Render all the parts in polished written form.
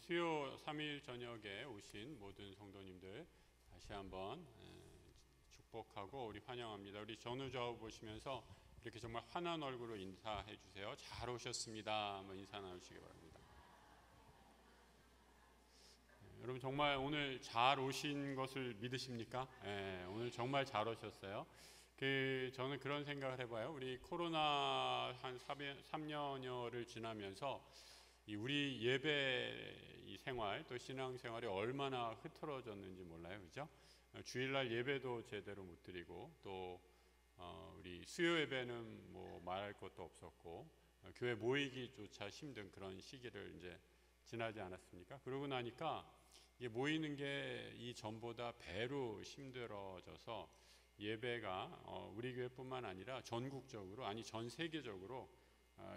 수요 3일 저녁에 오신 모든 성도님들 다시 한번 축복하고 우리 환영합니다. 우리 전우좌우 보시면서 이렇게 정말 환한 얼굴로 인사해 주세요. 잘 오셨습니다. 한번 인사 나누시기 바랍니다. 여러분 정말 오늘 잘 오신 것을 믿으십니까? 오늘 정말 잘 오셨어요. 저는 그런 생각을 해봐요. 우리 코로나 한 3년여를 지나면서 우리 예배 생활 또 신앙 생활이 얼마나 흐트러졌는지 몰라요, 그죠? 주일날 예배도 제대로 못 드리고 또 우리 수요 예배는 뭐 말할 것도 없었고 교회 모이기조차 힘든 그런 시기를 이제 지나지 않았습니까? 그러고 나니까 이게 모이는 게 이 전보다 배로 힘들어져서 예배가 우리 교회뿐만 아니라 전국적으로 아니 전 세계적으로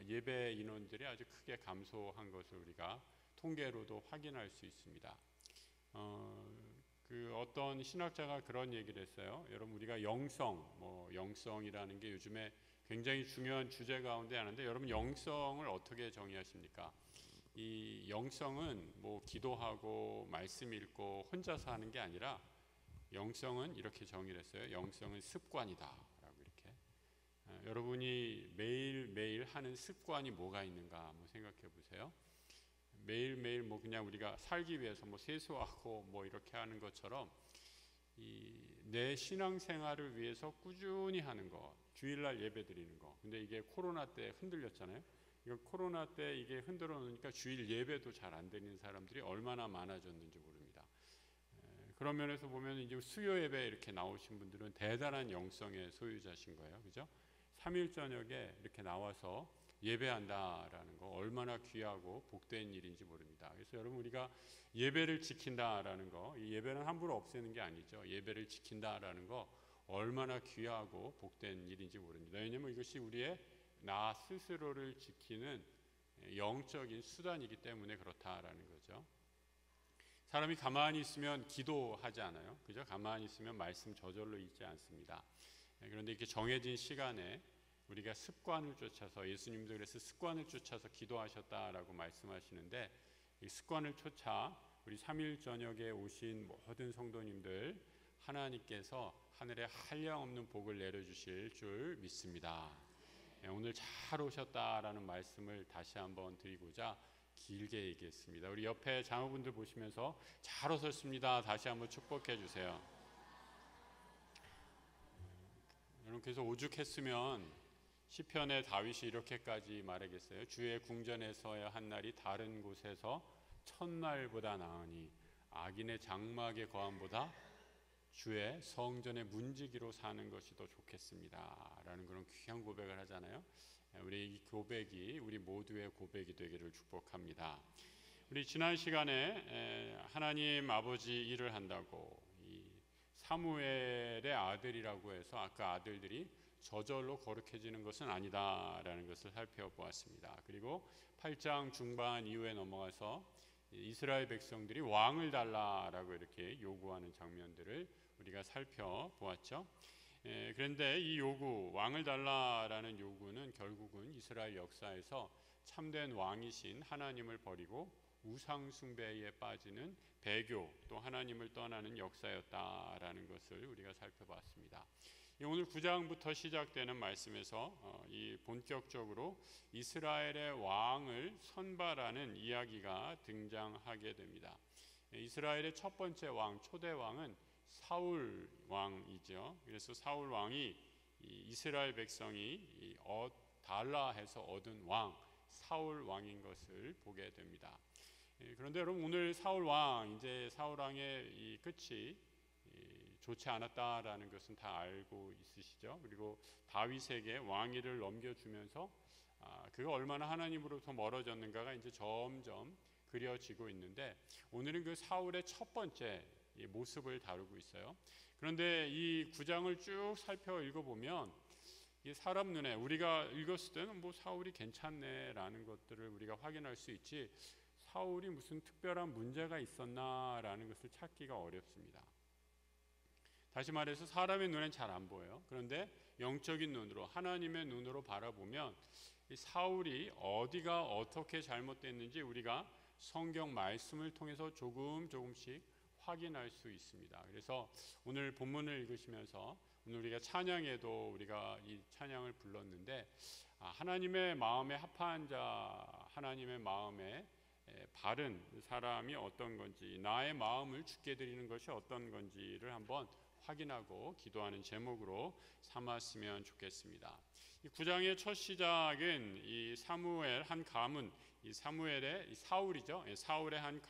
예배 인원들이 아주 크게 감소한 것을 우리가 통계로도 확인할 수 있습니다. 어떤 신학자가 그런 얘기를 했어요. 여러분 우리가 영성이라는 게 요즘에 굉장히 중요한 주제 가운데 하나인데 여러분 영성을 어떻게 정의하십니까? 이 영성은 뭐 기도하고 말씀 읽고 혼자서 하는 게 아니라 영성은 이렇게 정의를 했어요. 영성은 습관이다 라고 이렇게. 여러분이 매일매일 하는 습관이 뭐가 있는가 한번 생각해 보세요. 매일매일 뭐 그냥 우리가 살기 위해서 뭐 세수하고 뭐 이렇게 하는 것처럼 내 신앙생활을 위해서 꾸준히 하는 거, 주일날 예배 드리는 거. 근데 이게 코로나 때 흔들렸잖아요. 이거 코로나 때 이게 흔들어 놓으니까 주일 예배도 잘 안 드리는 사람들이 얼마나 많아졌는지 모릅니다. 그런 면에서 보면 이제 수요 예배 이렇게 나오신 분들은 대단한 영성의 소유자신 거예요. 그죠? 3일 저녁에 이렇게 나와서 예배한다라는 거 얼마나 귀하고 복된 일인지 모릅니다. 그래서 여러분 우리가 예배를 지킨다라는 거, 이 예배는 함부로 없애는 게 아니죠. 예배를 지킨다라는 거 얼마나 귀하고 복된 일인지 모릅니다. 왜냐하면 이것이 우리의 나 스스로를 지키는 영적인 수단이기 때문에 그렇다라는 거죠. 사람이 가만히 있으면 기도하지 않아요. 그죠? 가만히 있으면 말씀 저절로 읽지 않습니다. 그런데 이렇게 정해진 시간에 우리가 습관을 쫓아서 예수님도 그래서 습관을 쫓아서 기도하셨다라고 말씀하시는데 이 습관을 쫓아 우리 3일 저녁에 오신 모든 성도님들 하나님께서 하늘에 한량없는 복을 내려주실 줄 믿습니다. 오늘 잘 오셨다라는 말씀을 다시 한번 드리고자 길게 얘기했습니다. 우리 옆에 장로분들 보시면서 잘 오셨습니다. 다시 한번 축복해 주세요. 여러분 그래서 오죽했으면 시편의 다윗이 이렇게까지 말하겠어요. 주의 궁전에서야 한 날이 다른 곳에서 첫날보다 나으니 악인의 장막의 거함보다 주의 성전의 문지기로 사는 것이 더 좋겠습니다 라는 그런 귀한 고백을 하잖아요. 우리 이 고백이 우리 모두의 고백이 되기를 축복합니다. 우리 지난 시간에 하나님 아버지 일을 한다고 이 사무엘의 아들이라고 해서 아까 아들들이 저절로 거룩해지는 것은 아니다라는 것을 살펴보았습니다. 그리고 8장 중반 이후에 넘어가서 이스라엘 백성들이 왕을 달라라고 이렇게 요구하는 장면들을 우리가 살펴보았죠. 그런데 이 요구, 왕을 달라라는 요구는 결국은 이스라엘 역사에서 참된 왕이신 하나님을 버리고 우상 숭배에 빠지는 배교, 또 하나님을 떠나는 역사였다라는 것을 우리가 살펴봤습니다. 오늘 9장부터 시작되는 말씀에서 이 본격적으로 이스라엘의 왕을 선발하는 이야기가 등장하게 됩니다. 이스라엘의 첫 번째 왕, 초대 왕은 사울 왕이죠. 그래서 사울 왕이 이스라엘 백성이 달라해서 얻은 왕, 사울 왕인 것을 보게 됩니다. 그런데 여러분 오늘 사울 왕, 이제 사울 왕의 이 끝이 좋지 않았다라는 것은 다 알고 있으시죠. 그리고 다윗에게 왕위를 넘겨주면서 그가 얼마나 하나님으로부터 멀어졌는가가 이제 점점 그려지고 있는데 오늘은 그 사울의 첫 번째 모습을 다루고 있어요. 그런데 이 9장을 쭉 살펴 읽어보면 이 사람 눈에 우리가 읽었을 때는 뭐 사울이 괜찮네라는 것들을 우리가 확인할 수 있지 사울이 무슨 특별한 문제가 있었나라는 것을 찾기가 어렵습니다. 다시 말해서 사람의 눈엔 잘 안 보여요. 그런데 영적인 눈으로 하나님의 눈으로 바라보면 이 사울이 어디가 어떻게 잘못됐는지 우리가 성경 말씀을 통해서 조금씩 확인할 수 있습니다. 그래서 오늘 본문을 읽으시면서 오늘 우리가 찬양에도 우리가 이 찬양을 불렀는데 하나님의 마음에 합한 자, 하나님의 마음에 바른 사람이 어떤 건지, 나의 마음을 주께 드리는 것이 어떤 건지를 한번 확인하고 기도하는 제목으로 삼았으면 좋겠습니다. 이 9장의 첫 시작은 이 사무엘 한 가문, 이 사무엘의 사울이죠. 사울의 한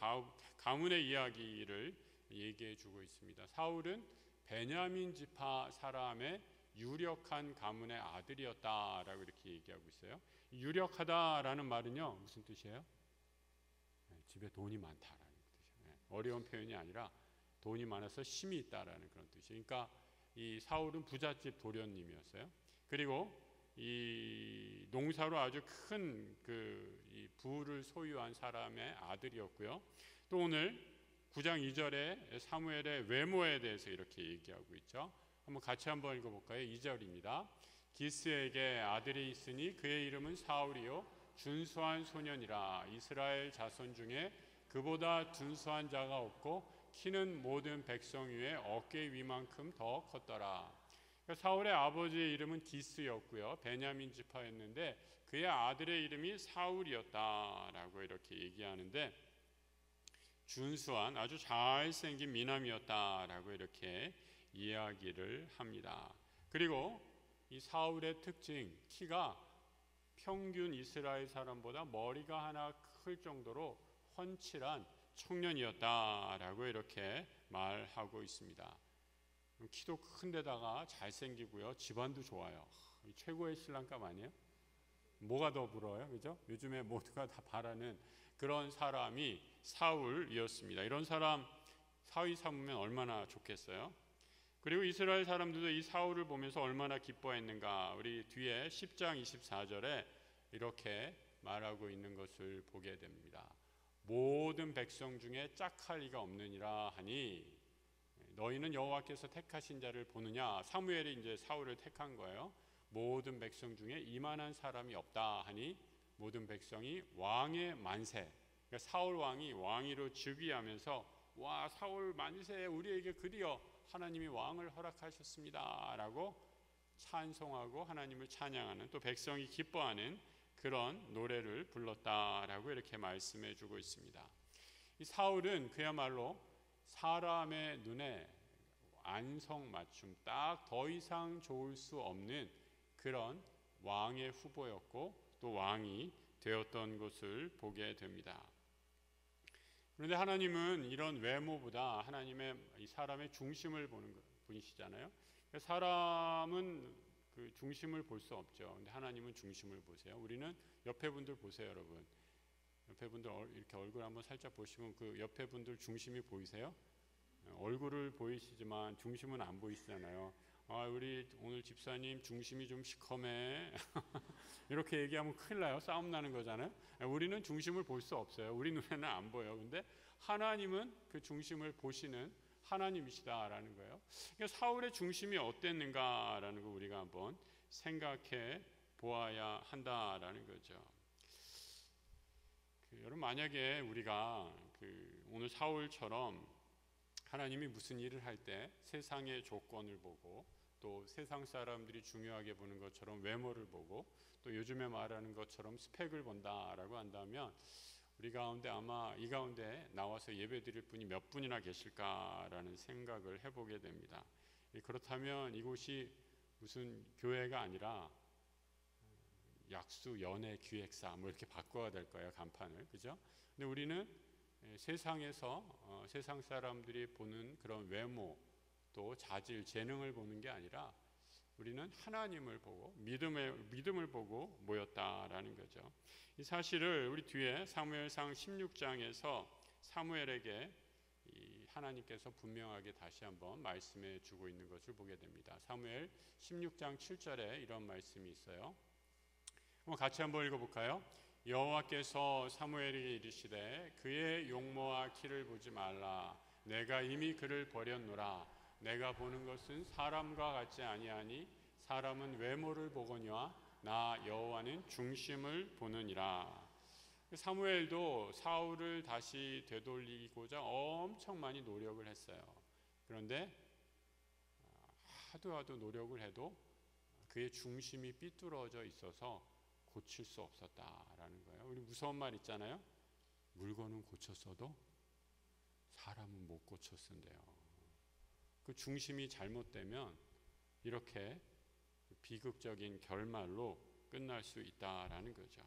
가문의 이야기를 얘기해 주고 있습니다. 사울은 베냐민 지파 사람의 유력한 가문의 아들이었다라고 이렇게 얘기하고 있어요. 유력하다라는 말은요, 무슨 뜻이에요? 집에 돈이 많다라는 뜻이에요. 어려운 표현이 아니라 돈이 많아서 힘이 있다라는 그런 뜻이에요. 그러니까 이 사울은 부잣집 도련님이었어요. 그리고 이 농사로 아주 큰 이 부를 소유한 사람의 아들이었고요. 또 오늘 9장 2절에 사무엘의 외모에 대해서 이렇게 얘기하고 있죠. 같이 한번 읽어볼까요? 2절입니다. 기스에게 아들이 있으니 그의 이름은 사울이요 준수한 소년이라. 이스라엘 자손 중에 그보다 준수한 자가 없고 키는 모든 백성 위에 어깨 위만큼 더 컸더라. 그러니까 사울의 아버지의 이름은 기스였고요, 베냐민 지파였는데 그의 아들의 이름이 사울이었다라고 이렇게 얘기하는데, 준수한 아주 잘생긴 미남이었다라고 이렇게 이야기를 합니다. 그리고 이 사울의 특징, 키가 평균 이스라엘 사람보다 머리가 하나 클 정도로 훤칠한 청년이었다라고 이렇게 말하고 있습니다. 키도 큰데다가 잘생기고요, 집안도 좋아요. 최고의 신랑감 아니에요? 뭐가 더 부러워요, 그죠? 요즘에 모두가 다 바라는 그런 사람이 사울이었습니다. 이런 사람 사위 삼으면 얼마나 좋겠어요? 그리고 이스라엘 사람들도 이 사울을 보면서 얼마나 기뻐했는가. 우리 뒤에 10장 24절에 이렇게 말하고 있는 것을 보게 됩니다. 모든 백성 중에 짝할 리가 없느니라 하니 너희는 여호와께서 택하신 자를 보느냐. 사무엘이 이제 사울을 택한 거예요. 모든 백성 중에 이만한 사람이 없다 하니 모든 백성이 왕의 만세, 그러니까 사울 왕이 왕위로 즉위하면서 와 사울 만세, 우리에게 드디어 하나님이 왕을 허락하셨습니다 라고 찬송하고 하나님을 찬양하는, 또 백성이 기뻐하는 그런 노래를 불렀다라고 이렇게 말씀해 주고 있습니다. 이 사울은 그야말로 사람의 눈에 안성맞춤, 딱 더 이상 좋을 수 없는 그런 왕의 후보였고 또 왕이 되었던 것을 보게 됩니다. 그런데 하나님은 이런 외모보다 하나님의 이 사람의 중심을 보는 분이시잖아요. 사람은 그 중심을 볼 수 없죠. 근데 하나님은 중심을 보세요. 우리는 옆에 분들 보세요, 여러분. 옆에 분들 이렇게 얼굴 한번 살짝 보시면 그 옆에 분들 중심이 보이세요? 얼굴을 보이시지만 중심은 안 보이시잖아요. 우리 오늘 집사님 중심이 좀 시커매 이렇게 얘기하면 큰일 나요. 싸움 나는 거잖아요. 우리는 중심을 볼 수 없어요. 우리 눈에는 안 보여. 근데 하나님은 그 중심을 보시는 하나님이시다라는 거예요. 그러니까 사울의 중심이 어땠는가라는 거 우리가 한번 생각해 보아야 한다라는 거죠. 여러분, 만약에 우리가 오늘 사울처럼 하나님이 무슨 일을 할 때 세상의 조건을 보고 또 세상 사람들이 중요하게 보는 것처럼 외모를 보고 또 요즘에 말하는 것처럼 스펙을 본다라고 한다면 우리 가운데 아마 이 가운데 나와서 예배 드릴 분이 몇 분이나 계실까라는 생각을 해보게 됩니다. 그렇다면 이곳이 무슨 교회가 아니라 약수 연예 기획사 뭐 이렇게 바꿔야 될 거예요, 간판을. 그죠? 근데 우리는 세상에서 세상 사람들이 보는 그런 외모 또 자질, 재능을 보는 게 아니라 우리는 하나님을 보고 믿음을 보고 모였다라는 거죠. 이 사실을 우리 뒤에 사무엘상 16장에서 사무엘에게 하나님께서 분명하게 다시 한번 말씀해 주고 있는 것을 보게 됩니다. 사무엘 16장 7절에 이런 말씀이 있어요. 한번 같이 한번 읽어볼까요? 여호와께서 사무엘에게 이르시되 그의 용모와 키를 보지 말라. 내가 이미 그를 버렸노라. 내가 보는 것은 사람과 같지 아니하니 사람은 외모를 보거니와 나 여호와는 중심을 보느니라. 사무엘도 사울을 다시 되돌리고자 엄청 많이 노력을 했어요. 그런데 하도 노력을 해도 그의 중심이 삐뚤어져 있어서 고칠 수 없었다라는 거예요. 우리 무서운 말 있잖아요. 물건은 고쳤어도 사람은 못 고쳤는데요. 그 중심이 잘못되면 이렇게 비극적인 결말로 끝날 수 있다라는 거죠.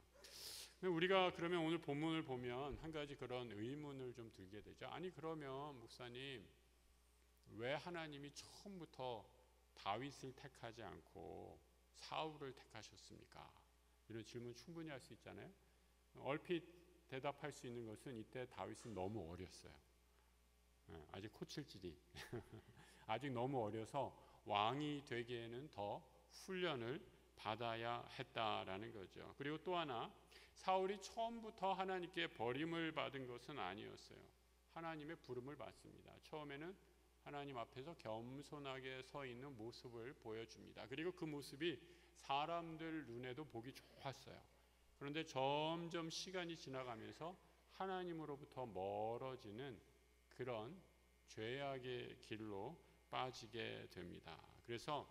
우리가 그러면 오늘 본문을 보면 한 가지 그런 의문을 좀 들게 되죠. 아니 그러면 목사님, 왜 하나님이 처음부터 다윗을 택하지 않고 사울을 택하셨습니까? 이런 질문 충분히 할 수 있잖아요. 얼핏 대답할 수 있는 것은 이때 다윗은 너무 어렸어요. 아직 코칠질이 아직 너무 어려서 왕이 되기에는 더 훈련을 받아야 했다라는 거죠. 그리고 또 하나, 사울이 처음부터 하나님께 버림을 받은 것은 아니었어요. 하나님의 부름을 받습니다. 처음에는 하나님 앞에서 겸손하게 서 있는 모습을 보여줍니다. 그리고 그 모습이 사람들 눈에도 보기 좋았어요. 그런데 점점 시간이 지나가면서 하나님으로부터 멀어지는 그런 죄악의 길로 빠지게 됩니다. 그래서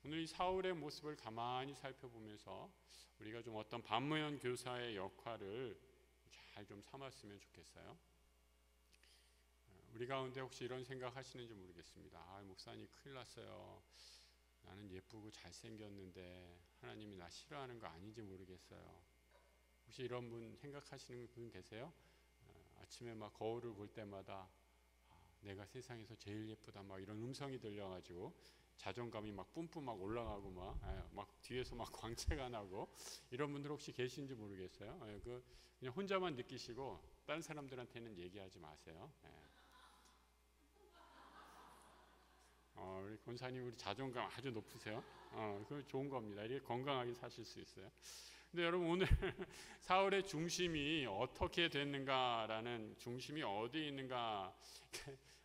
오늘 이 사울의 모습을 가만히 살펴보면서 우리가 좀 어떤 반면 교사의 역할을 잘 좀 삼았으면 좋겠어요. 우리 가운데 혹시 이런 생각 하시는지 모르겠습니다. 목사님 큰일 났어요. 나는 예쁘고 잘생겼는데 하나님이 나 싫어하는 거 아닌지 모르겠어요. 혹시 이런 분 생각하시는 분 계세요? 아침에 막 거울을 볼 때마다 내가 세상에서 제일 예쁘다 막 이런 음성이 들려가지고 자존감이 막 뿜뿜 막 올라가고 막 뒤에서 막 광채가 나고 이런 분들 혹시 계신지 모르겠어요. 그냥 혼자만 느끼시고 다른 사람들한테는 얘기하지 마세요. 우리 권사님 우리 자존감 아주 높으세요. 그거 좋은 겁니다. 이렇게 건강하게 사실 수 있어요. 근데 여러분 오늘 사울의 중심이 어떻게 됐는가라는, 중심이 어디에 있는가,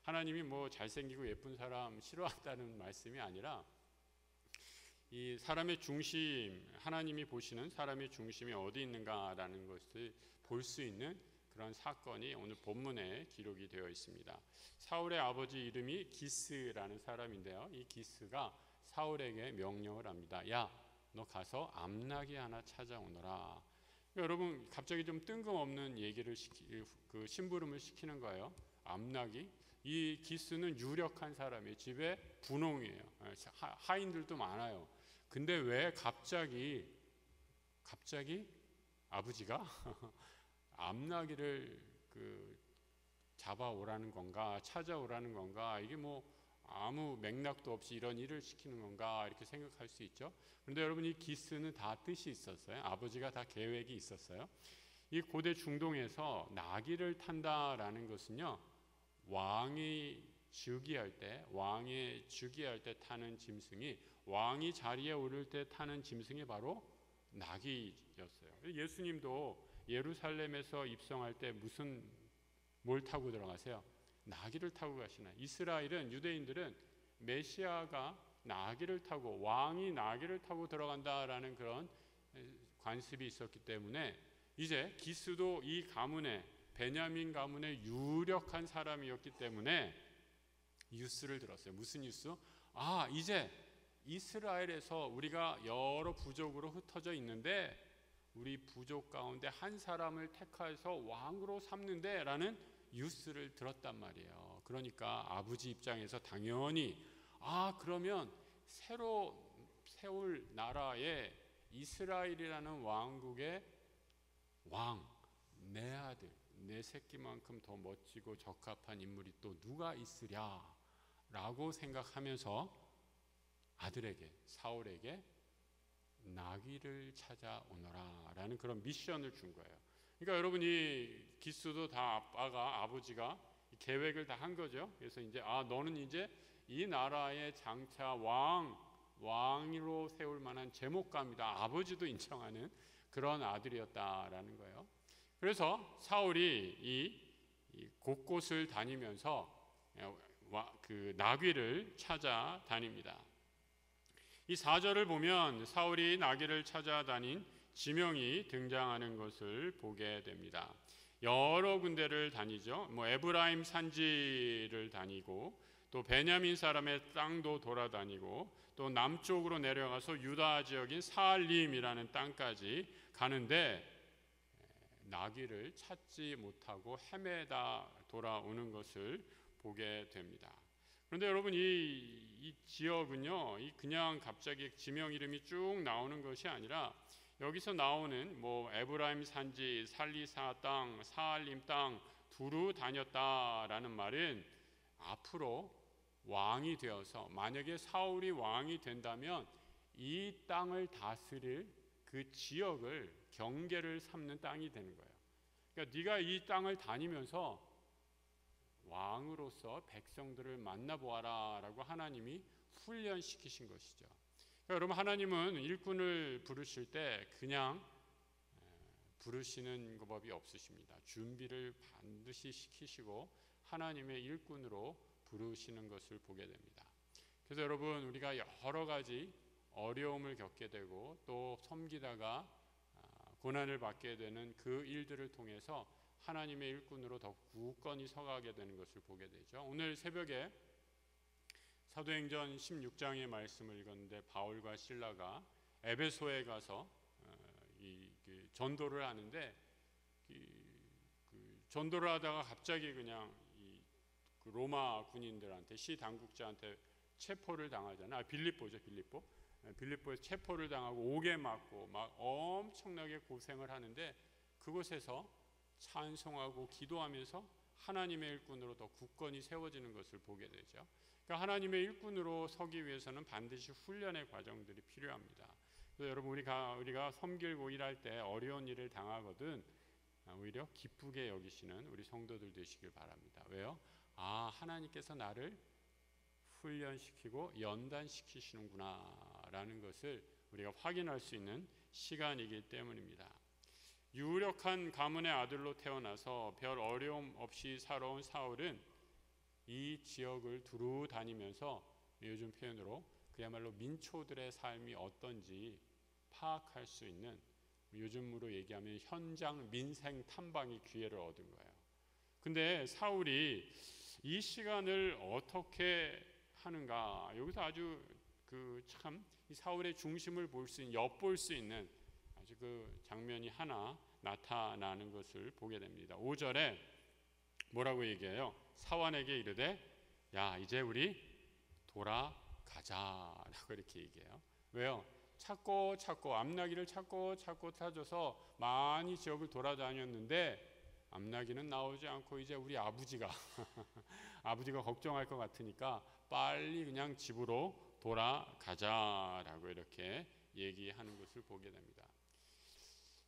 하나님이 뭐 잘생기고 예쁜 사람 싫어한다는 말씀이 아니라 이 사람의 중심, 하나님이 보시는 사람의 중심이 어디 있는가라는 것을 볼 수 있는 그런 사건이 오늘 본문에 기록이 되어 있습니다. 사울의 아버지 이름이 기스라는 사람인데요. 이 기스가 사울에게 명령을 합니다. 야, 너 가서 암나귀 하나 찾아오너라. 여러분 갑자기 좀 뜬금없는 얘기를 그 심부름을 시키는 거예요. 암나귀? 이 기스는 유력한 사람이에요. 집에 분홍이에요. 하인들도 많아요. 근데 왜 갑자기 아버지가 암나귀를 잡아오라는 건가, 찾아오라는 건가, 이게 뭐 아무 맥락도 없이 이런 일을 시키는 건가 이렇게 생각할 수 있죠. 그런데 여러분 이 기스는 다 뜻이 있었어요. 아버지가 다 계획이 있었어요. 이 고대 중동에서 나귀를 탄다라는 것은요, 왕이 즉위할 때 타는 짐승이, 왕이 자리에 오를 때 타는 짐승이 바로 나귀였어요. 예수님도 예루살렘에서 입성할 때 뭘 타고 들어가세요? 나귀를 타고 가시나요? 이스라엘은, 유대인들은 메시아가 나귀를 타고, 왕이 나귀를 타고 들어간다라는 그런 관습이 있었기 때문에 이제 기스도 이 가문의, 베냐민 가문의 유력한 사람이었기 때문에 뉴스를 들었어요. 무슨 뉴스? 이제 이스라엘에서 우리가 여러 부족으로 흩어져 있는데 우리 부족 가운데 한 사람을 택해서 왕으로 삼는데 라는 뉴스를 들었단 말이에요. 그러니까 아버지 입장에서 당연히 그러면 새로 세울 나라의 이스라엘이라는 왕국의 왕, 내 아들, 내 새끼만큼 더 멋지고 적합한 인물이 또 누가 있으랴 라고 생각하면서 아들에게, 사울에게 나귀를 찾아오너라 라는 그런 미션을 준 거예요. 그러니까 여러분 이 기스도 다 아버지가 계획을 다 한 거죠. 그래서 이제 너는 이제 이 나라의 장차 왕으로 세울 만한 제목감이다. 아버지도 인정하는 그런 아들이었다라는 거예요. 그래서 사울이 이 곳곳을 다니면서 그 나귀를 찾아다닙니다. 이 4절을 보면 사울이 나귀를 찾아다닌 지명이 등장하는 것을 보게 됩니다. 여러 군데를 다니죠. 에브라임 산지를 다니고 또 베냐민 사람의 땅도 돌아다니고 또 남쪽으로 내려가서 유다 지역인 사알림이라는 땅까지 가는데 나귀를 찾지 못하고 헤매다 돌아오는 것을 보게 됩니다. 그런데 여러분 이 지역은요, 그냥 갑자기 지명 이름이 쭉 나오는 것이 아니라 여기서 나오는 에브라임 산지, 살리사 땅, 사알림 땅 두루 다녔다라는 말은 앞으로 왕이 되어서 만약에 사울이 왕이 된다면 이 땅을 다스릴 그 지역을 경계를 삼는 땅이 되는 거예요. 그러니까 네가 이 땅을 다니면서 왕으로서 백성들을 만나보아라 라고 하나님이 훈련시키신 것이죠. 그러니까 여러분 하나님은 일꾼을 부르실 때 그냥 부르시는 법이 없으십니다. 준비를 반드시 시키시고 하나님의 일꾼으로 부르시는 것을 보게 됩니다. 그래서 여러분 우리가 여러 가지 어려움을 겪게 되고 또 섬기다가 고난을 받게 되는 그 일들을 통해서 하나님의 일꾼으로 더 굳건히 서가게 되는 것을 보게 되죠. 오늘 새벽에 사도행전 16장의 말씀을 읽었는데 바울과 실라가 에베소에 가서 전도를 하는데 전도를 하다가 갑자기 그냥 그 로마 군인들한테 시 당국자한테 체포를 당하잖아요. 빌립보죠, 빌립보에서 체포를 당하고 옥에 맞고 막 엄청나게 고생을 하는데 그곳에서 찬송하고 기도하면서 하나님의 일꾼으로 더 굳건히 세워지는 것을 보게 되죠. 그러니까 하나님의 일꾼으로 서기 위해서는 반드시 훈련의 과정들이 필요합니다. 그래서 여러분 우리가 섬기고 일할 때 어려운 일을 당하거든 오히려 기쁘게 여기시는 우리 성도들 되시길 바랍니다. 왜요? 하나님께서 나를 훈련시키고 연단시키시는구나 라는 것을 우리가 확인할 수 있는 시간이기 때문입니다. 유력한 가문의 아들로 태어나서 별 어려움 없이 살아온 사울은 이 지역을 두루 다니면서 요즘 표현으로 그야말로 민초들의 삶이 어떤지 파악할 수 있는 요즘으로 얘기하면 현장 민생 탐방의 기회를 얻은 거예요. 근데 사울이 이 시간을 어떻게 하는가? 여기서 아주 참 사울의 중심을 엿볼 수 있는 아주 그 장면이 하나 나타나는 것을 보게 됩니다. 5절에 뭐라고 얘기해요? 사환에게 이르되 야 이제 우리 돌아가자라고 이렇게 얘기해요. 왜요? 찾고 암나귀를 찾고 찾아서 많이 지역을 돌아다녔는데 암나귀는 나오지 않고 이제 우리 아버지가 걱정할 것 같으니까 빨리 그냥 집으로 돌아가자라고 이렇게 얘기하는 것을 보게 됩니다.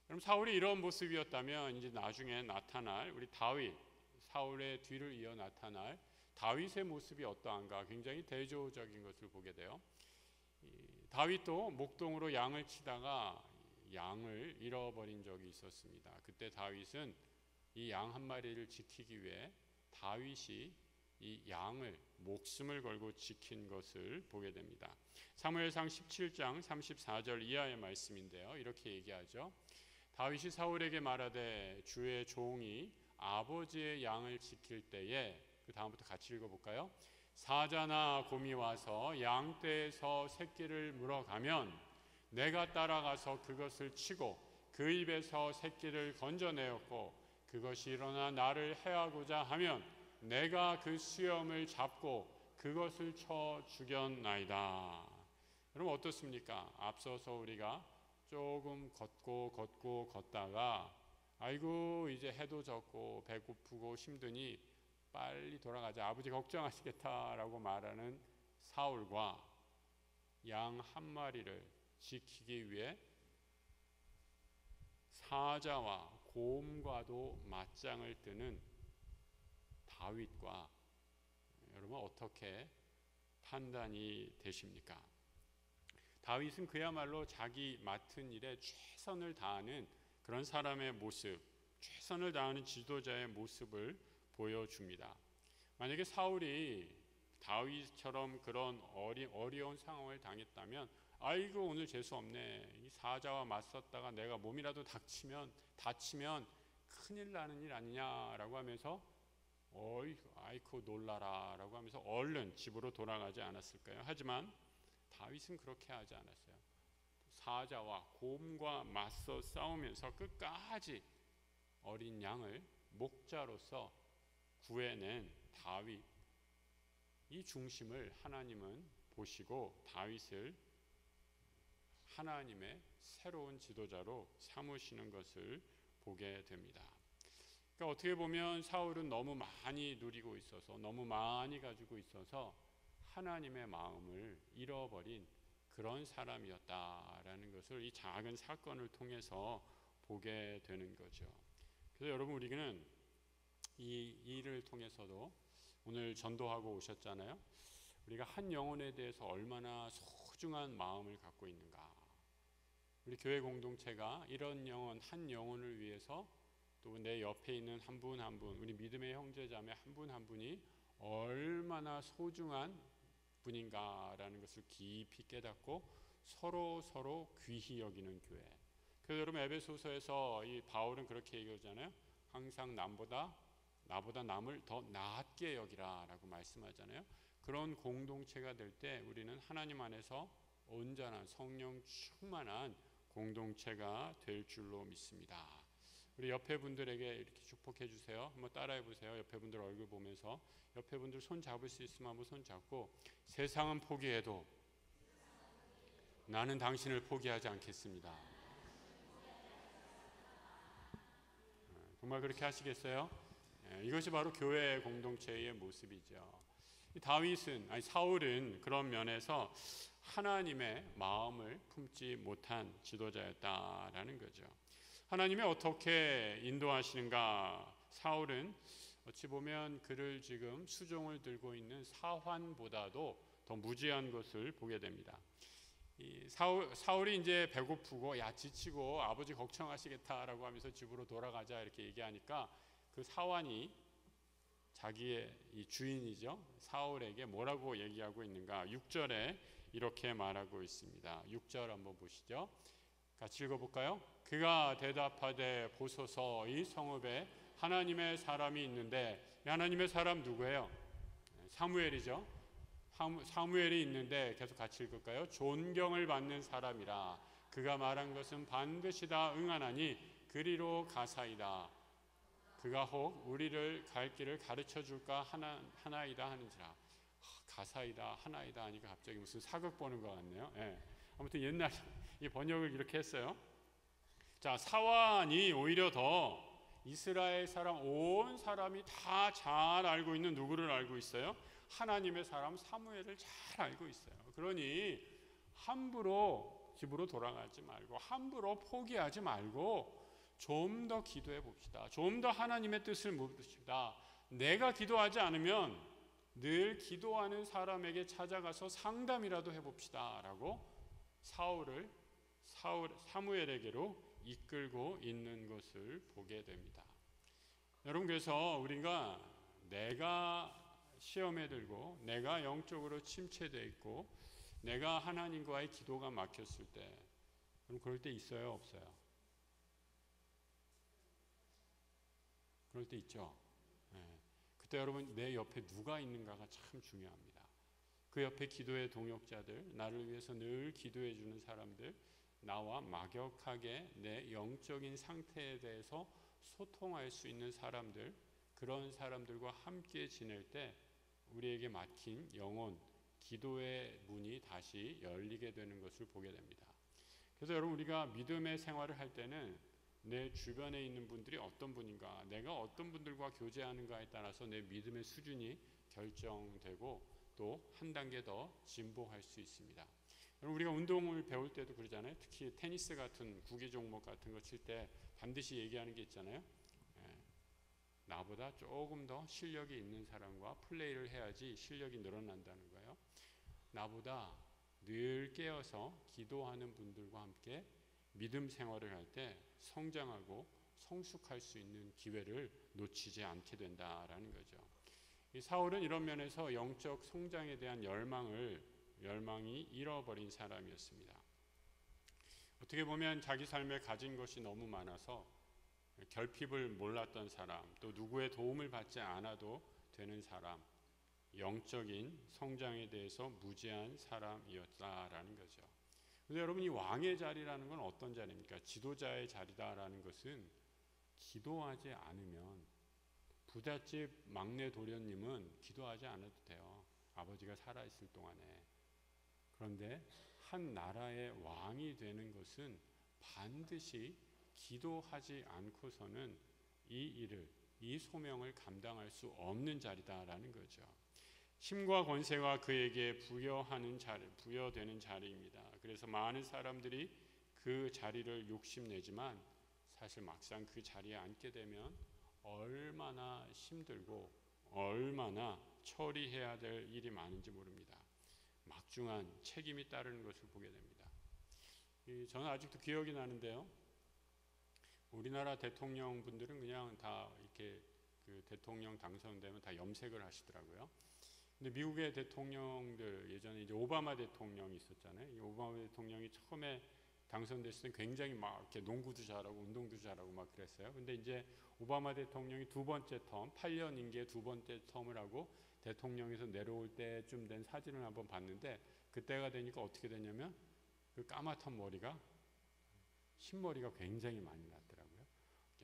그럼 사울이 이런 모습이었다면 이제 나중에 나타날 우리 다윗, 사울의 뒤를 이어 나타날 다윗의 모습이 어떠한가 굉장히 대조적인 것을 보게 돼요. 다윗도 목동으로 양을 치다가 양을 잃어버린 적이 있었습니다. 그때 다윗은 이 양 한 마리를 지키기 위해 다윗이 이 양을 목숨을 걸고 지킨 것을 보게 됩니다. 사무엘상 17장 34절 이하의 말씀인데요. 이렇게 얘기하죠. 다윗이 사울에게 말하되 주의 종이 아버지의 양을 지킬 때에 그 다음부터 같이 읽어볼까요? 사자나 곰이 와서 양떼에서 새끼를 물어가면 내가 따라가서 그것을 치고 그 입에서 새끼를 건져내었고 그것이 일어나 나를 해하고자 하면 내가 그 수염을 잡고 그것을 쳐 죽였나이다. 여러분 어떻습니까? 앞서서 우리가 조금 걷다가 아이고 이제 해도 졌고 배고프고 힘드니 빨리 돌아가자. 아버지 걱정하시겠다라고 말하는 사울과 양 한 마리를 지키기 위해 사자와 곰과도 맞짱을 뜨는 다윗과 여러분 어떻게 판단이 되십니까? 다윗은 그야말로 자기 맡은 일에 최선을 다하는 그런 사람의 모습, 최선을 다하는 지도자의 모습을 보여줍니다. 만약에 사울이 다윗처럼 그런 어려운 상황을 당했다면 아이고 오늘 재수 없네. 이 사자와 맞섰다가 내가 몸이라도 다치면 큰일 나는 일 아니냐라고 하면서 아이고 놀라라라고 하면서 얼른 집으로 돌아가지 않았을까요? 하지만 다윗은 그렇게 하지 않았어요. 사자와 곰과 맞서 싸우면서 끝까지 어린 양을 목자로서 구해낸 다윗, 이 중심을 하나님은 보시고 다윗을 하나님의 새로운 지도자로 삼으시는 것을 보게 됩니다. 그러니까 어떻게 보면 사울은 너무 많이 누리고 있어서, 너무 많이 가지고 있어서 하나님의 마음을 잃어버린 그런 사람이었다라는 것을 이 작은 사건을 통해서 보게 되는 거죠. 그래서 여러분, 우리는 이 일을 통해서도 오늘 전도하고 오셨잖아요. 우리가 한 영혼에 대해서 얼마나 소중한 마음을 갖고 있는가. 우리 교회 공동체가 이런 영혼, 한 영혼을 위해서 또 내 옆에 있는 한 분 한 분, 우리 믿음의 형제자매 한 분 한 분이 얼마나 소중한 분인가라는 것을 깊이 깨닫고 서로 귀히 여기는 교회. 그래서 여러분, 에베소서에서 이 바울은 그렇게 얘기하잖아요. 항상 나보다 남을 더 낫게 여기라라고 말씀하잖아요. 그런 공동체가 될 때 우리는 하나님 안에서 온전한 성령 충만한 공동체가 될 줄로 믿습니다. 우리 옆에 분들에게 이렇게 축복해 주세요. 한번 따라해 보세요. 옆에 분들 얼굴 보면서, 옆에 분들 손 잡을 수 있으면 한번 손 잡고, 세상은 포기해도 나는 당신을 포기하지 않겠습니다. 정말 그렇게 하시겠어요? 이것이 바로 교회 공동체의 모습이죠. 사울은 그런 면에서 하나님의 마음을 품지 못한 지도자였다라는 거죠. 하나님이 어떻게 인도하시는가? 사울은 어찌 보면 그를 지금 수종을 들고 있는 사환보다도 더 무지한 것을 보게 됩니다. 사울이 이제 배고프고 지치고 아버지 걱정하시겠다라고 하면서 집으로 돌아가자 이렇게 얘기하니까 그 사환이 자기의 이 주인이죠, 사울에게 뭐라고 얘기하고 있는가? 6절에 이렇게 말하고 있습니다. 6절 한번 보시죠. 같이 읽어볼까요? 그가 대답하되 보소서, 이 성읍에 하나님의 사람이 있는데, 하나님의 사람 누구예요? 사무엘이죠. 사무엘이 있는데, 계속 같이 읽을까요? 존경을 받는 사람이라. 그가 말한 것은 반드시 다 응하나니 그리로 가사이다. 그가 혹 우리를 갈 길을 가르쳐 줄까 하나이다 하는지라. 가사이다 하나이다 하니까 갑자기 무슨 사극 보는 것 같네요. 아무튼 옛날 이 번역을 이렇게 했어요. 자, 사완이 오히려 더 이스라엘 사람, 온 사람이 다 잘 알고 있는 누구를 알고 있어요? 하나님의 사람 사무엘을 잘 알고 있어요. 그러니 함부로 집으로 돌아가지 말고, 함부로 포기하지 말고 좀 더 기도해 봅시다. 좀 더 하나님의 뜻을 묻읍시다. 내가 기도하지 않으면 늘 기도하는 사람에게 찾아가서 상담이라도 해봅시다 라고 사무엘에게로 이끌고 있는 것을 보게 됩니다. 여러분, 그래서 우리가 내가 시험에 들고 내가 영적으로 침체되어 있고 내가 하나님과의 기도가 막혔을 때, 그럼 그럴 때 있어요, 없어요? 그럴 때 있죠. 그때 여러분, 내 옆에 누가 있는가가 참 중요합니다. 그 옆에 기도의 동역자들, 나를 위해서 늘 기도해 주는 사람들, 나와 막역하게 내 영적인 상태에 대해서 소통할 수 있는 사람들, 그런 사람들과 함께 지낼 때 우리에게 막힌 영혼, 기도의 문이 다시 열리게 되는 것을 보게 됩니다. 그래서 여러분, 우리가 믿음의 생활을 할 때는 내 주변에 있는 분들이 어떤 분인가, 내가 어떤 분들과 교제하는가에 따라서 내 믿음의 수준이 결정되고 또 한 단계 더 진보할 수 있습니다. 여러분, 우리가 운동을 배울 때도 그러잖아요. 특히 테니스 같은 구기 종목 같은 거 칠 때 반드시 얘기하는 게 있잖아요. 나보다 조금 더 실력이 있는 사람과 플레이를 해야지 실력이 늘어난다는 거예요. 나보다 늘 깨어서 기도하는 분들과 함께 믿음 생활을 할 때 성장하고 성숙할 수 있는 기회를 놓치지 않게 된다라는 거죠. 이 사울은 이런 면에서 영적 성장에 대한 열망을 멸망이 잃어버린 사람이었습니다. 어떻게 보면 자기 삶에 가진 것이 너무 많아서 결핍을 몰랐던 사람, 또 누구의 도움을 받지 않아도 되는 사람, 영적인 성장에 대해서 무지한 사람이었다라는 거죠. 근데 여러분, 이 왕의 자리라는 건 어떤 자리입니까? 지도자의 자리다라는 것은 기도하지 않으면, 부잣집 막내 도련님은 기도하지 않아도 돼요. 아버지가 살아있을 동안에. 그런데 한 나라의 왕이 되는 것은 반드시 기도하지 않고서는 이 일을, 이 소명을 감당할 수 없는 자리다라는 거죠. 힘과 권세가 그에게 부여되는 자리입니다. 그래서 많은 사람들이 그 자리를 욕심내지만 사실 막상 그 자리에 앉게 되면 얼마나 힘들고 얼마나 처리해야 될 일이 많은지 모릅니다. 막중한 책임이 따르는 것을 보게 됩니다. 저는 아직도 기억이 나는데요. 우리나라 대통령 분들은 그냥 다 이렇게 그 대통령 당선되면 다 염색을 하시더라고요. 근데 미국의 대통령들, 예전에 이제 오바마 대통령이 있었잖아요. 이 오바마 대통령이 처음에 당선됐을 때 굉장히 막 이렇게 농구도 잘하고 운동도 잘하고 막 그랬어요. 근데 이제 오바마 대통령이 두 번째 텀, 8년 임기의 두 번째 텀을 하고 대통령에서 내려올 때쯤 된 사진을 한번 봤는데, 그때가 되니까 어떻게 되냐면 그 까맣던 머리가 흰머리가 굉장히 많이 났더라고요.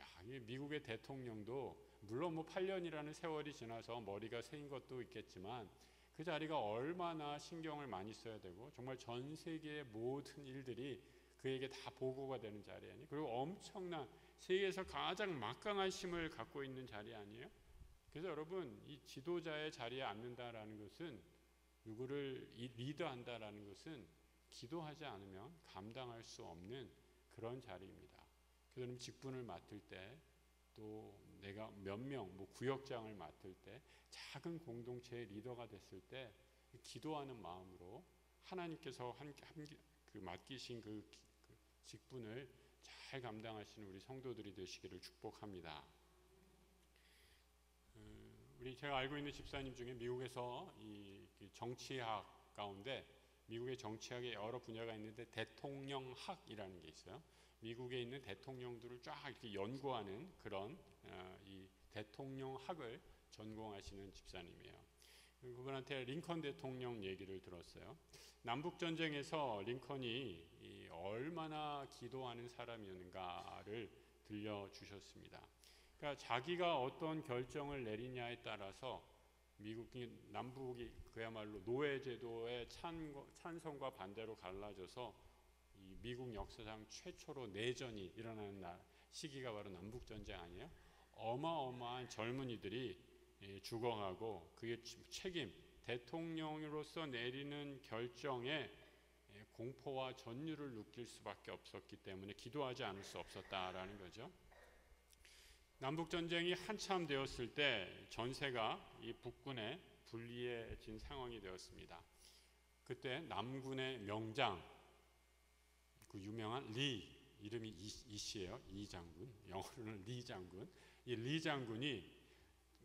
야, 이 미국의 대통령도 물론 뭐 8년이라는 세월이 지나서 머리가 새인 것도 있겠지만 그 자리가 얼마나 신경을 많이 써야 되고 정말 전 세계의 모든 일들이 그에게 다 보고가 되는 자리 아니에요? 그리고 엄청난 세계에서 가장 막강한 힘을 갖고 있는 자리 아니에요? 그래서 여러분, 이 지도자의 자리에 앉는다라는 것은, 누구를 리드한다라는 것은 기도하지 않으면 감당할 수 없는 그런 자리입니다. 그래서 여러분, 직분을 맡을 때, 또 내가 몇 명, 뭐 구역장을 맡을 때, 작은 공동체의 리더가 됐을 때 기도하는 마음으로 하나님께서 맡기신 그 직분을 잘 감당하시는 우리 성도들이 되시기를 축복합니다. 제가 알고 있는 집사님 중에 미국에서 이 정치학 가운데, 미국의 정치학에 여러 분야가 있는데 대통령학이라는 게 있어요. 미국에 있는 대통령들을 쫙 이렇게 연구하는 그런 이 대통령학을 전공하시는 집사님이에요. 그분한테 링컨 대통령 얘기를 들었어요. 남북 전쟁에서 링컨이 얼마나 기도하는 사람이었는가를 들려주셨습니다. 그러니까 자기가 어떤 결정을 내리냐에 따라서 미국이, 남북이 그야말로 노예제도의 찬성과 반대로 갈라져서 이 미국 역사상 최초로 내전이 일어나는 시기가 바로 남북전쟁 아니에요? 어마어마한 젊은이들이 죽어가고 그게 책임, 대통령으로서 내리는 결정에 공포와 전율을 느낄 수밖에 없었기 때문에 기도하지 않을 수 없었다라는 거죠. 남북전쟁이 한참 되었을 때 전세가 이 북군에 불리해진 상황이 되었습니다. 그때 남군의 명장, 그 유명한 리, 이름이 이씨예요. 이 장군, 영어로는 리 장군. 이 리 장군이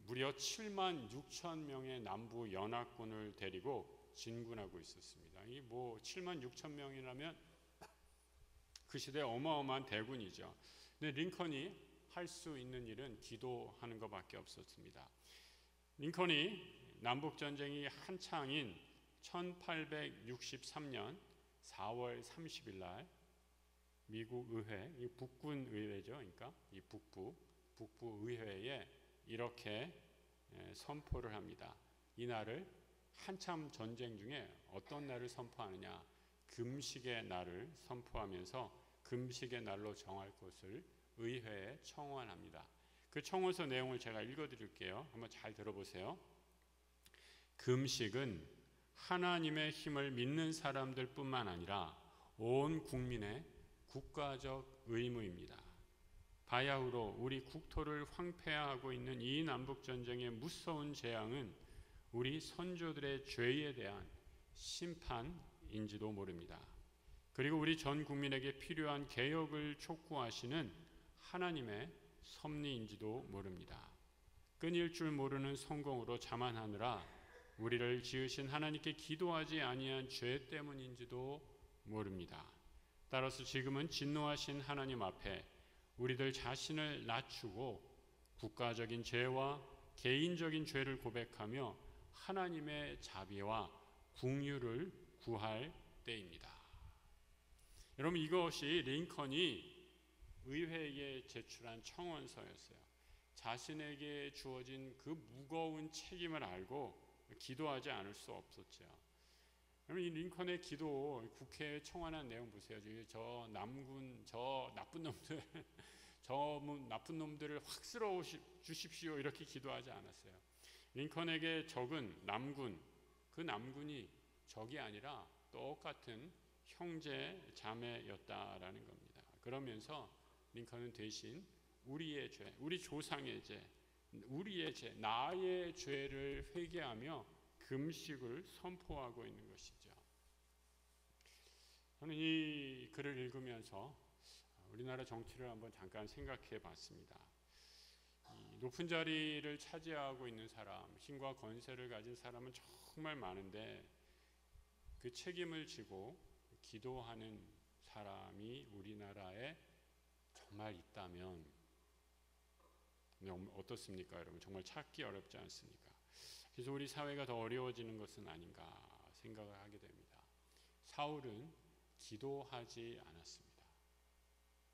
무려 7만 6천 명의 남부 연합군을 데리고 진군하고 있었습니다. 이 뭐 7만 6천 명이라면 그 시대 어마어마한 대군이죠. 근데 링컨이 할 수 있는 일은 기도하는 것밖에 없었습니다. 링컨이 남북전쟁이 한창인 1863년 4월 30일 날 미국 의회, 이 북군 의회죠. 그러니까 이 북부 의회에 이렇게 선포를 합니다. 이 날을, 한참 전쟁 중에 어떤 날을 선포하느냐, 금식의 날을 선포하면서 금식의 날로 정할 것을 의회에 청원합니다. 그 청원서 내용을 제가 읽어드릴게요. 한번 잘 들어보세요. 금식은 하나님의 힘을 믿는 사람들 뿐만 아니라 온 국민의 국가적 의무입니다. 바야흐로 우리 국토를 황폐화하고 있는 이 남북전쟁의 무서운 재앙은 우리 선조들의 죄에 대한 심판인지도 모릅니다. 그리고 우리 전 국민에게 필요한 개혁을 촉구하시는 하나님의 섭리인지도 모릅니다. 끊일 줄 모르는 성공으로 자만하느라 우리를 지으신 하나님께 기도하지 아니한 죄 때문인지도 모릅니다. 따라서 지금은 진노하신 하나님 앞에 우리들 자신을 낮추고 국가적인 죄와 개인적인 죄를 고백하며 하나님의 자비와 긍휼을 구할 때입니다. 여러분, 이것이 링컨이 의회에 제출한 청원서였어요. 자신에게 주어진 그 무거운 책임을 알고 기도하지 않을 수 없었죠. 여러분, 이 링컨의 기도, 국회에 청원한 내용 보세요. 저 남군, 저 나쁜 놈들, 저 나쁜 놈들을 확 쓸어 주십시오, 이렇게 기도하지 않았어요. 링컨에게 적은 남군, 그 남군이 적이 아니라 똑같은 형제 자매였다라는 겁니다. 그러면서 링컨은 대신 우리의 죄, 우리 조상의 죄, 우리의 죄, 나의 죄를 회개하며 금식을 선포하고 있는 것이죠. 저는 이 글을 읽으면서 우리나라 정치를 한번 잠깐 생각해 봤습니다. 높은 자리를 차지하고 있는 사람, 힘과 권세를 가진 사람은 정말 많은데 그 책임을 지고 기도하는 사람이 우리나라에 정말 있다면 어떻습니까, 여러분? 정말 찾기 어렵지 않습니까? 그래서 우리 사회가 더 어려워지는 것은 아닌가 생각을 하게 됩니다. 사울은 기도하지 않았습니다.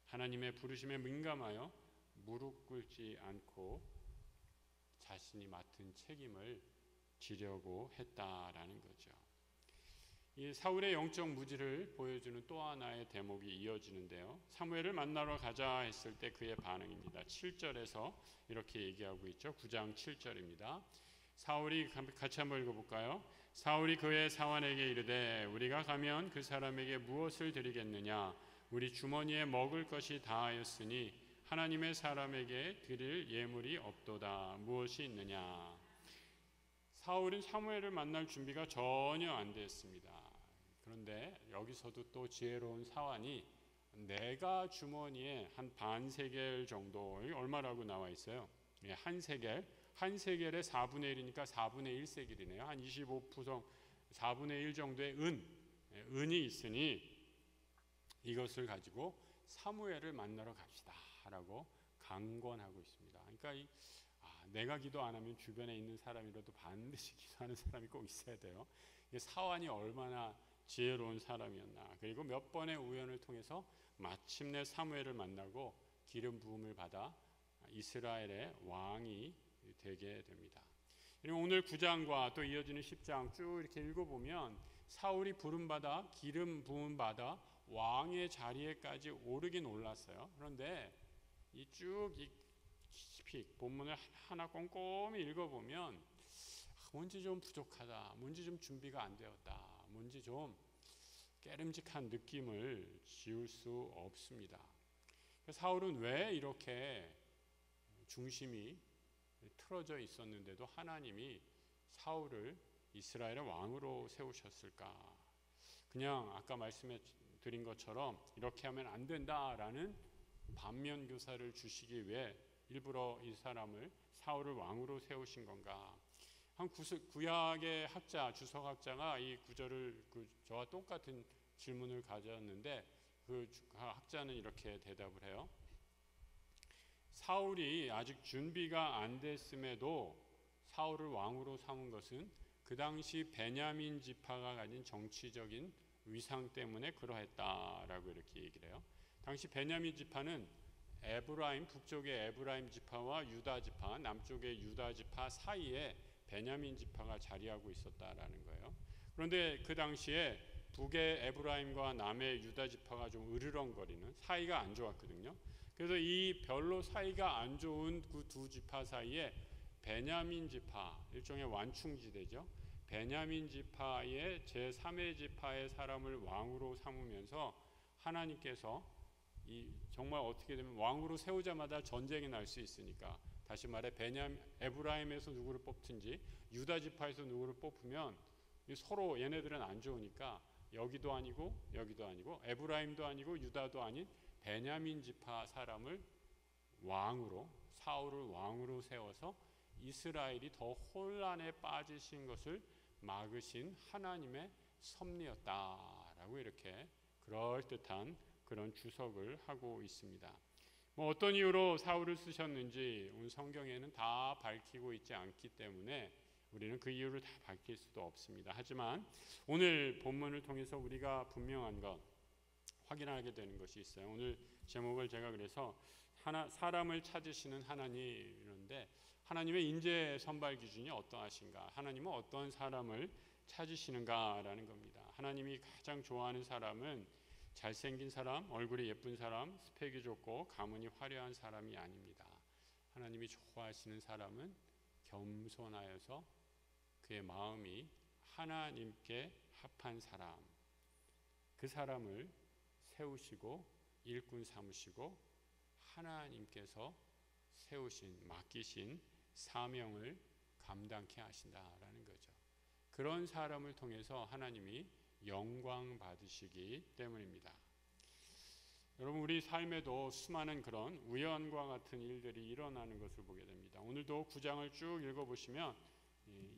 하나님의 부르심에 민감하여 무릎 꿇지 않고 자신이 맡은 책임을 지려고 했다라는 거죠. 이 사울의 영적 무지를 보여주는 또 하나의 대목이 이어지는데요. 사무엘을 만나러 가자 했을 때 그의 반응입니다. 7절에서 이렇게 얘기하고 있죠. 9장 7절입니다. 사울이 같이 한번 읽어볼까요? 사울이 그의 사환에게 이르되 우리가 가면 그 사람에게 무엇을 드리겠느냐? 우리 주머니에 먹을 것이 다하였으니 하나님의 사람에게 드릴 예물이 없도다. 무엇이 있느냐? 사울은 사무엘을 만날 준비가 전혀 안 됐습니다. 그런데 여기서도 또 지혜로운 사환이 내가 주머니에 한 반세겔 정도, 얼마라고 나와 있어요? 한 세겔, 한 세겔에 4분의 1이니까 4분의 1세겔이네요. 한 25%, 4분의 1 정도의 은이 있으니 이것을 가지고 사무엘을 만나러 갑시다 라고 강권하고 있습니다. 그러니까 내가 기도 안 하면 주변에 있는 사람이라도 반드시 기도하는 사람이 꼭 있어야 돼요. 사환이 얼마나 지혜로운 사람이었나. 그리고 몇 번의 우연을 통해서 마침내 사무엘을 만나고 기름 부음을 받아 이스라엘의 왕이 되게 됩니다. 그리고 오늘 9장과 또 이어지는 10장 쭉 이렇게 읽어보면 사울이 부름받아 기름 부음받아 왕의 자리에까지 오르긴 올랐어요. 그런데 쭉 깊이 본문을 하나 꼼꼼히 읽어보면 뭔지 좀 부족하다, 뭔지 좀 준비가 안 되었다, 뭔지 좀 깨름직한 느낌을 지울 수 없습니다. 사울은 왜 이렇게 중심이 틀어져 있었는데도 하나님이 사울을 이스라엘의 왕으로 세우셨을까? 그냥 아까 말씀해 드린 것처럼 이렇게 하면 안 된다라는 반면 교사를 주시기 위해 일부러 이 사람을 사울을 왕으로 세우신 건가? 한 구약의 학자, 주석학자가 이 구절을 저와 똑같은 질문을 가졌는데 그 학자는 이렇게 대답을 해요. 사울이 아직 준비가 안 됐음에도 사울을 왕으로 삼은 것은 그 당시 베냐민 지파가 가진 정치적인 위상 때문에 그러했다라고 이렇게 얘기를 해요. 당시 베냐민 지파는 에브라임, 북쪽의 에브라임 지파와 유다 지파, 남쪽의 유다 지파 사이에 베냐민 지파가 자리하고 있었다라는 거예요. 그런데 그 당시에 북의 에브라임과 남의 유다 지파가 좀 으르렁거리는 사이가 안 좋았거든요. 그래서 이 별로 사이가 안 좋은 그 두 지파 사이에 베냐민 지파, 일종의 완충지대죠. 베냐민 지파의 제3의 지파의 사람을 왕으로 삼으면서 하나님께서 정말 어떻게 되면 왕으로 세우자마자 전쟁이 날 수 있으니까, 다시 말해 에브라임에서 누구를 뽑든지 유다 지파에서 누구를 뽑으면 서로 얘네들은 안 좋으니까 여기도 아니고 여기도 아니고 에브라임도 아니고 유다도 아닌 베냐민 지파 사람을 왕으로, 사울을 왕으로 세워서 이스라엘이 더 혼란에 빠지신 것을 막으신 하나님의 섭리였다라고 이렇게 그럴듯한 그런 주석을 하고 있습니다. 어떤 이유로 사울을 쓰셨는지 오늘 성경에는 다 밝히고 있지 않기 때문에 우리는 그 이유를 다 밝힐 수도 없습니다. 하지만 오늘 본문을 통해서 우리가 분명한 것, 확인하게 되는 것이 있어요. 오늘 제목을 제가 그래서 사람을 찾으시는 하나님인데, 하나님의 인재 선발 기준이 어떠하신가, 하나님은 어떤 사람을 찾으시는가라는 겁니다. 하나님이 가장 좋아하는 사람은 잘생긴 사람, 얼굴이 예쁜 사람, 스펙이 좋고 가문이 화려한 사람이 아닙니다. 하나님이 좋아하시는 사람은 겸손하여서 그의 마음이 하나님께 합한 사람, 그 사람을 세우시고 일꾼 삼으시고 하나님께서 세우신, 맡기신 사명을 감당케 하신다라는 거죠. 그런 사람을 통해서 하나님이 영광 받으시기 때문입니다. 여러분, 우리 삶에도 수많은 그런 우연과 같은 일들이 일어나는 것을 보게 됩니다. 오늘도 9장을 쭉 읽어보시면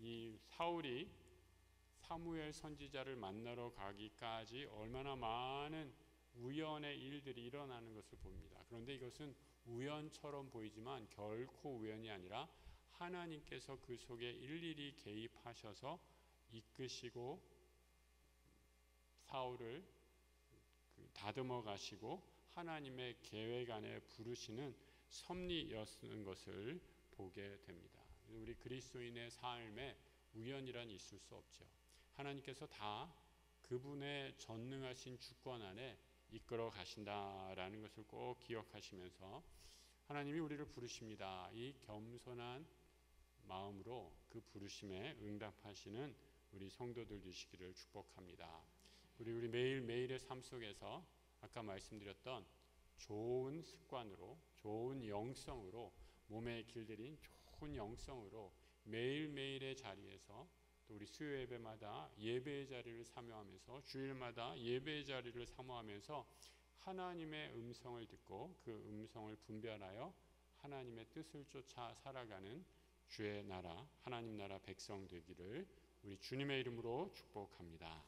이 사울이 사무엘 선지자를 만나러 가기까지 얼마나 많은 우연의 일들이 일어나는 것을 봅니다. 그런데 이것은 우연처럼 보이지만 결코 우연이 아니라 하나님께서 그 속에 일일이 개입하셔서 이끄시고 사울을 다듬어 가시고 하나님의 계획 안에 부르시는 섭리였는 것을 보게 됩니다. 우리 그리스도인의 삶에 우연이란 있을 수 없죠. 하나님께서 다 그분의 전능하신 주권 안에 이끌어 가신다라는 것을 꼭 기억하시면서 하나님이 우리를 부르십니다. 이 겸손한 마음으로 그 부르심에 응답하시는 우리 성도들 되시기를 축복합니다. 우리 매일매일의 삶 속에서 아까 말씀드렸던 좋은 습관으로, 좋은 영성으로, 몸에 길들인 좋은 영성으로 매일매일의 자리에서, 또 우리 수요 예배마다 예배의 자리를 사모하면서, 주일마다 예배의 자리를 사모하면서 하나님의 음성을 듣고 그 음성을 분별하여 하나님의 뜻을 쫓아 살아가는 주의 나라, 하나님 나라 백성 되기를 우리 주님의 이름으로 축복합니다.